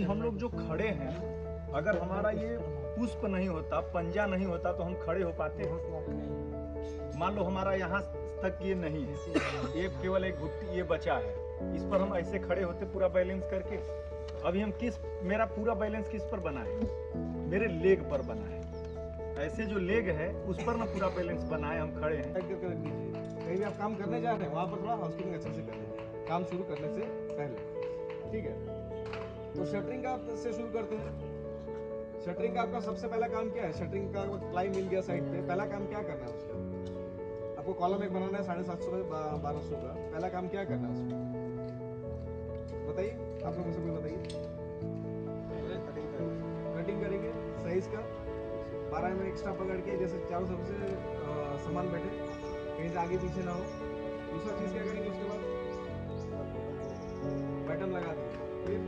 हम लोग जो खड़े हैं, अगर हमारा ये पुष्प नहीं होता, पंजा नहीं होता तो हम खड़े हो पाते हैं। मान लो हमारा यहाँ तक ये नहीं है, ये केवल एक घुट्टी ये बचा है, इस पर हम ऐसे खड़े होते पूरा बैलेंस करके। अभी हम मेरा पूरा बैलेंस किस पर बना है? मेरे लेग पर बना है। ऐसे जो लेग है उस पर ना पूरा बैलेंस बना है, हम खड़े हैं। कहीं भी आप काम करने जा रहे हैं वहाँ पर थोड़ा हाउसकीपिंग अच्छे से कर लीजिए काम शुरू करने से पहले, ठीक है। तो शटरिंग का से शुरू करते हैं। शटरिंग का आपका सबसे पहला काम क्या है? शटरिंग का प्लाई मिल गया साइड पे, पहला काम क्या करना है उसका? आपको कॉलम एक बनाना है 750 बाय 1200 का। पहला काम क्या करना है उसमें बताइए, आप लोग मुझे कोई बताइए। कटिंग करेंगे साइज का 12 mm एक्स्ट्रा पकड़ के, जैसे चारों तरफ से सामान बैठे, कहीं से आगे पीछे ना हो। दूसरा चीज क्या करेंगे उसके बाद? पैटर्न लगा देंगे। फिर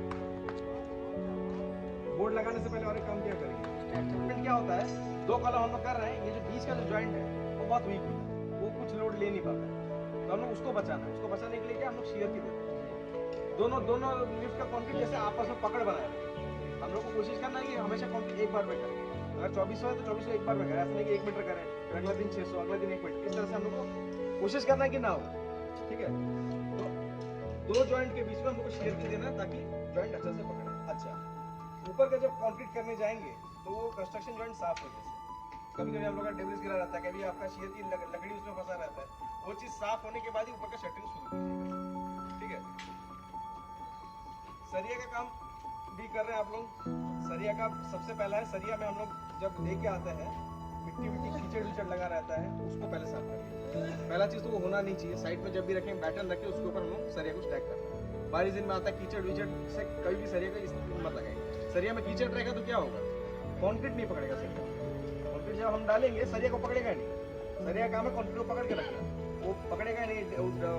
बोर्ड लगाने से पहले और एक काम क्या करेंगे? क्या होता है, दो कॉलम हम लोग कर रहे हैं, ये जो बीच का जो जॉइंट है वो बहुत वीक है, वो कुछ लोड ले नहीं पाता है, तो हम लोग उसको बचाना है। उसको बचाने के लिए क्या हम लोग शेयर की देते हैं। दोनों लिफ्ट का कंक्रीट जैसे आपस में पकड़ बनाए, हम लोग को कोशिश करना है कि हमेशा कंक्रीट एक बार में करेंगे। अगर 2400 है तो 2400 एक बार में करें, ऐसा नहीं कि 1 मीटर करें फिर अगला दिन 600, अगला दिन 1 मीटर। इस तरह से हम लोग को कोशिश करना है कि ना हो, ठीक है। तो दो जॉइंट के बीच में हम लोग को शेयर की देना है ताकि जॉइंट अच्छे से पकड़े। अच्छा, ऊपर का जब कंक्रीट करने जाएंगे तो वो कंस्ट्रक्शन जॉइंट साफ हो जाए। कभी कभी हम लोग का डेब्रिस गिरा रहता है, कभी आपका शेयर की लकड़ी उसमें फंसा रहता है, वो चीज साफ होने के बाद ही ऊपर का शटरिंग शुरू कीजिएगा, ठीक है। सरिया का काम भी कर रहे हैं आप लोग। सरिया का सबसे पहला है, सरिया में हम लोग जब लेके आते हैं मिट्टी कीचड़ विचड़ लगा रहता है तो उसको पहले साफ करेंगे। पहला चीज तो वो होना नहीं चाहिए। साइड में जब भी रखें बैटन रखें, उसके ऊपर हम लोग सरिया को स्टैक करते हैं। बारिश दिन में आता है कीचड़ विचड़ से कभी भी सरिया का इस्तेमाल मत लगाएंगे। सरिया में कीचड़ रहेगा तो क्या होगा? कॉन्क्रीट नहीं पकड़ेगा सरिया। कॉन्क्रीट जब हम डालेंगे सरिया को पकड़ेगा नहीं। सरिया काम है कॉन्क्रीट को पकड़ के रखना, वो पकड़ेगा नहीं।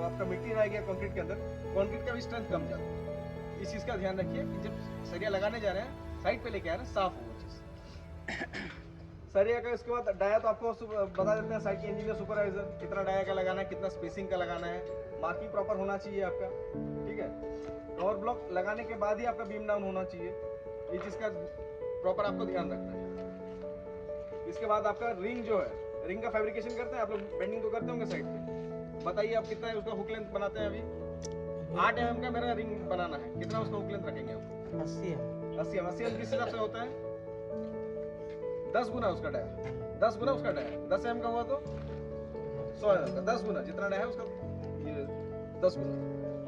आपका मिट्टी रह गया कॉन्क्रीट के अंदर, कॉन्क्रीट का भी स्ट्रेंथ कम जाता है। इस चीज का ध्यान रखिए कि जब सरिया लगाने जा रहे हैं साइड पे लेके आ रहे हैं, साफ हो वो चीज। सरिया का इसके बाद डाया तो आपको बता देते हैं साइड के इंजीनियर सुपरवाइजर, कितना डाया का लगाना है, कितना स्पेसिंग का लगाना है, मार्किंग प्रॉपर होना चाहिए आपका, ठीक है। कवर ब्लॉक लगाने के बाद ही आपका बीम डाउन होना चाहिए, ये चीज का प्रॉपर आपको ध्यान रखना है। इसके बाद आपका रिंग जो है, रिंग का फैब्रिकेशन करते हैं आप लोग, बेंडिंग तो करते होंगे साइड पे। बताइए आप कितना है उसका हुक लेंथ बनाते हैं? अभी 8 mm का मेरा रिंग बनाना है, कितना उसका हुक लेंथ रखेंगे आप? 80 mm किस हिसाब से होता है? 10 गुना उसका डाया, 10 गुना उसका डाया। 10 mm का हुआ तो 100 mm का 10 गुना, जितना डाया है उसका ये 10 गुना।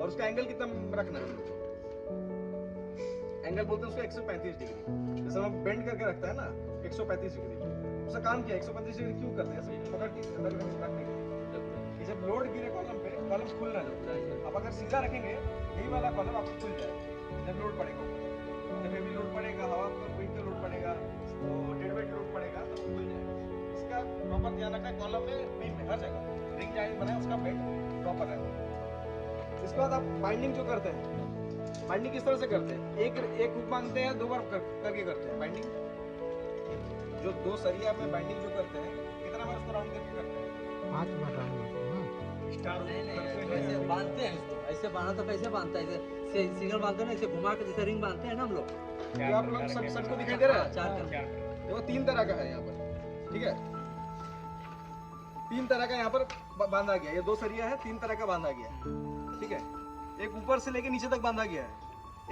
और उसका एंगल कितना रखना है? एंगल बोलते हैं उसको 135 डिग्री। जैसे हम बेंड करके रखता है ना 135 डिग्री, उसका काम क्या है? 135 डिग्री क्यों करते हैं? ऐसे पकड़ के अंदर रखने के लिए, जब लोड गिरे कॉलम पे, कॉलम खुल ना जाए। अब अगर सीधा रखेंगे यही वाला कॉलम आपको खुल जाएगा जब लोड पड़ेगा, जब हेवी लोड पड़ेगा, हवा का विंड का लोड पड़ेगा, तो डेड वेट लोड पड़ेगा तो खुल जाएगा। इसका प्रॉपर ध्यान रखना है, कॉलम में बीम में हर जगह रिंग जॉइंट बनाए, उसका बेड प्रॉपर है। इसके बाद आप बाइंडिंग जो करते हैं, बाइंडिंग किस तरह से करते हैं? एक हुक बांधते हैं, 2 बार करके करते हैं बाइंडिंग। जो 2 सरिया में बाइंडिंग जो करते हैं, कितना बार उसको राउंड करके करते हैं? 5 बार राउंड ऐसे बांधते हैं इसको, ऐसे बांधा तो कैसे बांधता है? ऐसे सिंगल बांधते हैं ना, ऐसे घुमा के जैसे रिंग बांधते हैं ना हम लोग। क्या आप लोग सबको दिखाई दे रहा है? 4 देखो 3 तरह का है यहाँ पर, ठीक है। 3 तरह का यहाँ पर बांधा गया, ये 2 सरिया है, 3 तरह का बांधा गया, ठीक है। एक ऊपर से लेके नीचे तक बांधा गया है,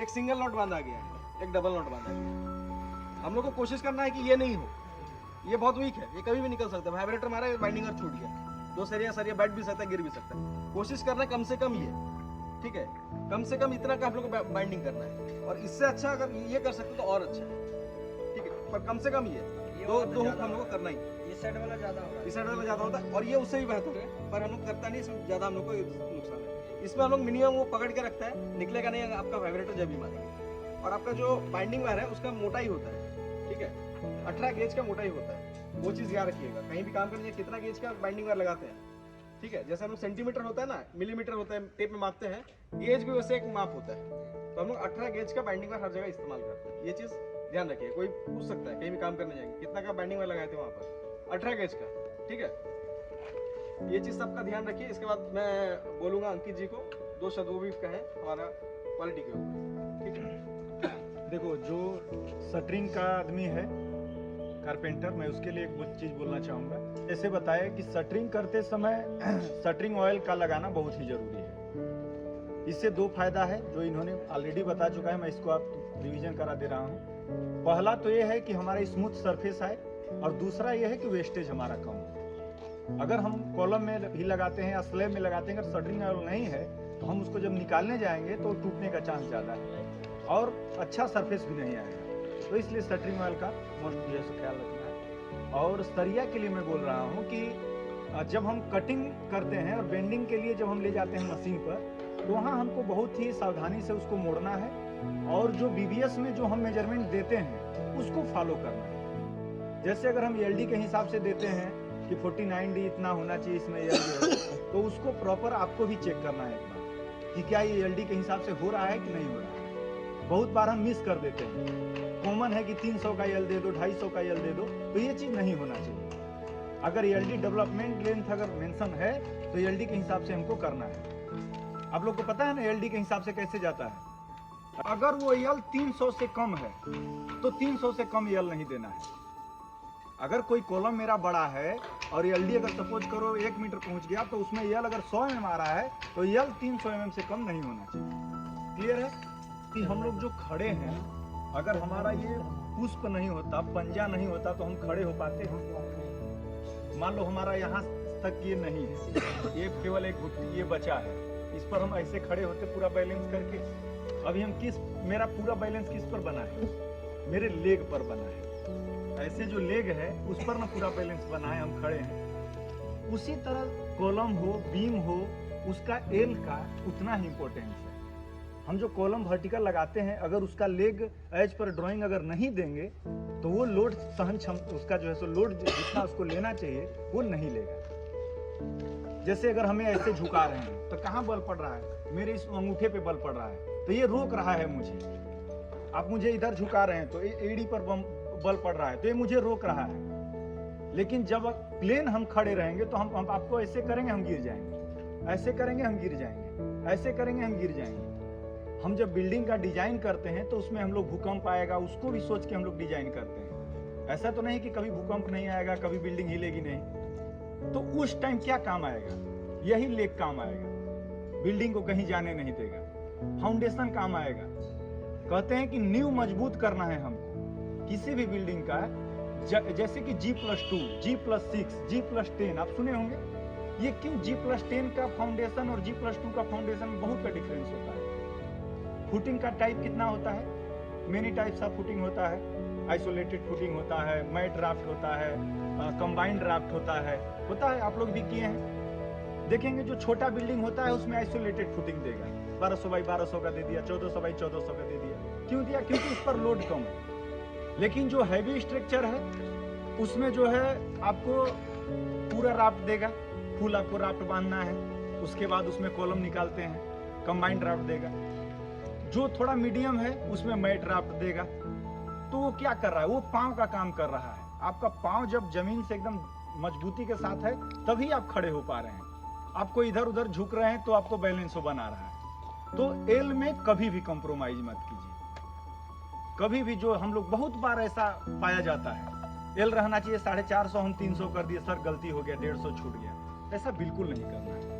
एक सिंगल नॉट बांधा गया है, एक डबल नॉट बांधा गया है। हम लोग को कोशिश करना है कि ये नहीं हो, ये बहुत वीक है, ये कभी भी निकल सकता है। वाइब्रेटर मारा, बाइंडिंग और छूट गया, 2 सरिया बैठ भी सकता है, गिर भी सकता है। कोशिश करना है कम से कम ये, ठीक है, कम से कम इतना का हम लोग को बाइंडिंग करना है। और इससे अच्छा अगर ये कर सकते तो और अच्छा है, ठीक है, पर कम से कम ये दो हुक हम लोग को करना ही। इस साइड वाला ज्यादा होगा, इस साइड वाला ज्यादा होता है और ये उससे भी बेहतर है, पर हम लोग करता नहीं, इसमें ज्यादा हम लोग को नुकसान है। इसमें हम लोग मिनिमम वो पकड़ के रखता है, निकलेगा नहीं आपका वाइब्रेटर जब भी मारेंगे। और आपका जो बाइंडिंग वायर है उसका मोटाई होता है, ठीक है, 18 गेज का मोटाई होता है, वो चीज याद रखिएगा। कहीं भी काम करने कितना गेज का बाइंडिंग वायर लगाते हैं, ठीक है। जैसे हम लोग सेंटीमीटर होता है ना, मिलीमीटर होता है, टेप में मापते हैं, गेज भी वैसे एक माप होता है। तो हम लोग 18 गेज का बाइंडिंग वायर हर जगह इस्तेमाल करते हैं, ये चीज ध्यान रखिए। कोई पूछ सकता है कहीं भी काम करने जाएंगे कितना का बाइंडिंग वायर लगाए थे वहां पर? 18 गेज का, ठीक है। ये चीज सबका ध्यान रखिए। इसके बाद मैं बोलूंगा अंकित जी को 2 शब्द वो भी कहें हमारा क्वालिटी के ऊपर, ठीक है। देखो, जो शटरिंग का आदमी है कारपेंटर, मैं उसके लिए एक चीज़ बोलना चाहूँगा। जैसे बताया कि शटरिंग करते समय शटरिंग ऑयल का लगाना बहुत ही ज़रूरी है। इससे दो फायदा है जो इन्होंने ऑलरेडी बता चुका है, मैं इसको आप रिवीजन करा दे रहा हूँ। पहला तो ये है कि हमारा स्मूथ सरफेस आए, और दूसरा ये है कि वेस्टेज हमारा कम हो। अगर हम कॉलम में भी लगाते हैं या स्लैब में लगाते हैं, अगर शटरिंग ऑयल नहीं है तो हम उसको जब निकालने जाएंगे तो टूटने का चांस ज़्यादा है और अच्छा सरफेस भी नहीं आएगा। तो इसलिए शटरिंग ऑयल का मोस्ट जैसे ख्याल रखना है। और सरिया के लिए मैं बोल रहा हूँ कि जब हम कटिंग करते हैं और बेंडिंग के लिए जब हम ले जाते हैं मशीन पर, तो वहाँ हमको बहुत ही सावधानी से उसको मोड़ना है, और जो BBS में जो हम मेजरमेंट देते हैं उसको फॉलो करना है। जैसे अगर हम LD के हिसाब से देते हैं कि 49D इतना होना चाहिए इसमें LD, तो उसको प्रॉपर आपको भी चेक करना है एक बार कि क्या ये LD के हिसाब से हो रहा है कि नहीं हो रहा है। बहुत बार हम मिस कर देते हैं। कॉमन है कि 300 का यल दे दो, 250 का यल दे दो, तो ये चीज़ नहीं होना चाहिए। अगर LD डेवलपमेंट लेंथ अगर मेंशन है तो LD के हिसाब से हमको करना है। आप लोग को पता है ना LD के हिसाब से कैसे जाता है। अगर वो यल 300 से कम है तो 300 से कम यल नहीं देना है। अगर कोई कॉलम मेरा बड़ा है और LD अगर सपोज करो 1 मीटर पहुंच गया, तो उसमें यल अगर 100 mm आ रहा है तो यल 300 mm से कम नहीं होना चाहिए। क्लियर है कि हम लोग जो खड़े हैं, अगर हमारा ये पुष्प नहीं होता, पंजा नहीं होता, तो हम खड़े हो पाते हैं। मान लो हमारा यहाँ तक ये नहीं है, ये केवल एक घुट्टी ये बचा है, इस पर हम ऐसे खड़े होते पूरा बैलेंस करके। अभी हम मेरा पूरा बैलेंस किस पर बना है? मेरे लेग पर बना है। ऐसे जो लेग है उस पर ना पूरा बैलेंस बना है, हम खड़े हैं। उसी तरह कॉलम हो, बीम हो, उसका एल का उतना ही इम्पोर्टेंस है। हम जो कॉलम वर्टिकल लगाते हैं, अगर उसका लेग एज पर ड्राइंग अगर नहीं देंगे तो वो लोड सहन क्षमता, उसका जो है सो लोड जितना उसको लेना चाहिए वो नहीं लेगा। जैसे अगर हमें ऐसे झुका रहे हैं तो कहाँ बल पड़ रहा है? मेरे इस अंगूठे पे बल पड़ रहा है, तो ये रोक रहा है मुझे। आप मुझे इधर झुका रहे हैं तो एड़ी पर बल पड़ रहा है, तो ये मुझे रोक रहा है। लेकिन जब प्लेन हम खड़े रहेंगे तो हम आपको ऐसे करेंगे हम गिर जाएंगे, ऐसे करेंगे हम गिर जाएंगे, ऐसे करेंगे हम गिर जाएंगे। हम जब बिल्डिंग का डिजाइन करते हैं तो उसमें हम लोग भूकंप आएगा उसको भी सोच के हम लोग डिजाइन करते हैं। ऐसा तो नहीं कि कभी भूकंप नहीं आएगा, कभी बिल्डिंग हिलेगी नहीं। तो उस टाइम क्या काम आएगा? यही लेग काम आएगा, बिल्डिंग को कहीं जाने नहीं देगा। फाउंडेशन काम आएगा। कहते हैं कि नींव मजबूत करना है हमको किसी भी बिल्डिंग का। जैसे कि G+2, G+6, G+10 आप सुने होंगे। ये क्यों G+10 का फाउंडेशन और G+2 का फाउंडेशन में बहुत का डिफरेंस होता है। फुटिंग का टाइप कितना होता है? मेनी टाइप्स ऑफ फुटिंग होता है। आइसोलेटेड फुटिंग होता है, मैट ड्राफ्ट होता है, कंबाइंड ड्राफ्ट होता है। आप लोग भी किए हैं। देखेंगे जो छोटा बिल्डिंग होता है उसमें आइसोलेटेड फुटिंग देगा, 1200 बाई 1200 का दे दिया, 1400 बाई 1400 का दे दिया। क्यों दिया? क्योंकि उस पर लोड कम है। लेकिन जो हैवी स्ट्रक्चर है उसमें जो है आपको पूरा राफ्ट देगा, फुल आपको राफ्ट बांधना है। उसके बाद उसमें कॉलम निकालते हैं, कंबाइंड राफ्ट देगा। जो थोड़ा मीडियम है उसमें मैट राफ्ट देगा। तो वो क्या कर रहा है? वो पांव का काम कर रहा है। आपका पांव जब जमीन से एकदम मजबूती के साथ है तभी आप खड़े हो पा रहे हैं। आपको इधर उधर झुक रहे हैं तो आपको बैलेंस हो बना रहा है। तो एल में कभी भी कॉम्प्रोमाइज मत कीजिए। कभी भी जो हम लोग बहुत बार ऐसा पाया जाता है, एल रहना चाहिए 450, हम 300 कर दिए, सर गलती हो गया, 150 छूट गया। ऐसा बिल्कुल नहीं करना है।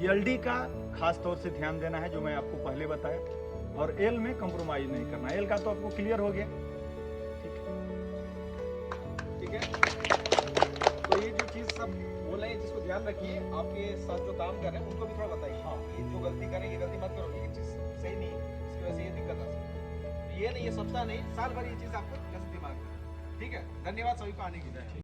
LD का खास तौर से ध्यान देना है जो मैं आपको पहले बताया, और एल में कॉम्प्रोमाइज नहीं करना। एल का तो आपको क्लियर हो गया, ठीक है। तो ये जो चीज़ सब बोल रहे हैं जिसको ध्यान रखिए, आपके साथ जो काम कर रहे हैं उनको भी थोड़ा बताइए। हाँ, ये जो गलती करें ये गलती मत करो, ये चीज़ सही नहीं है, इसकी वजह से ये दिक्कत आ सकती है। ये नहीं, ये सप्ताह नहीं, साल भर ये चीज़ आपको जैसे दिमाग में। ठीक है, धन्यवाद सभी को आने के लिए।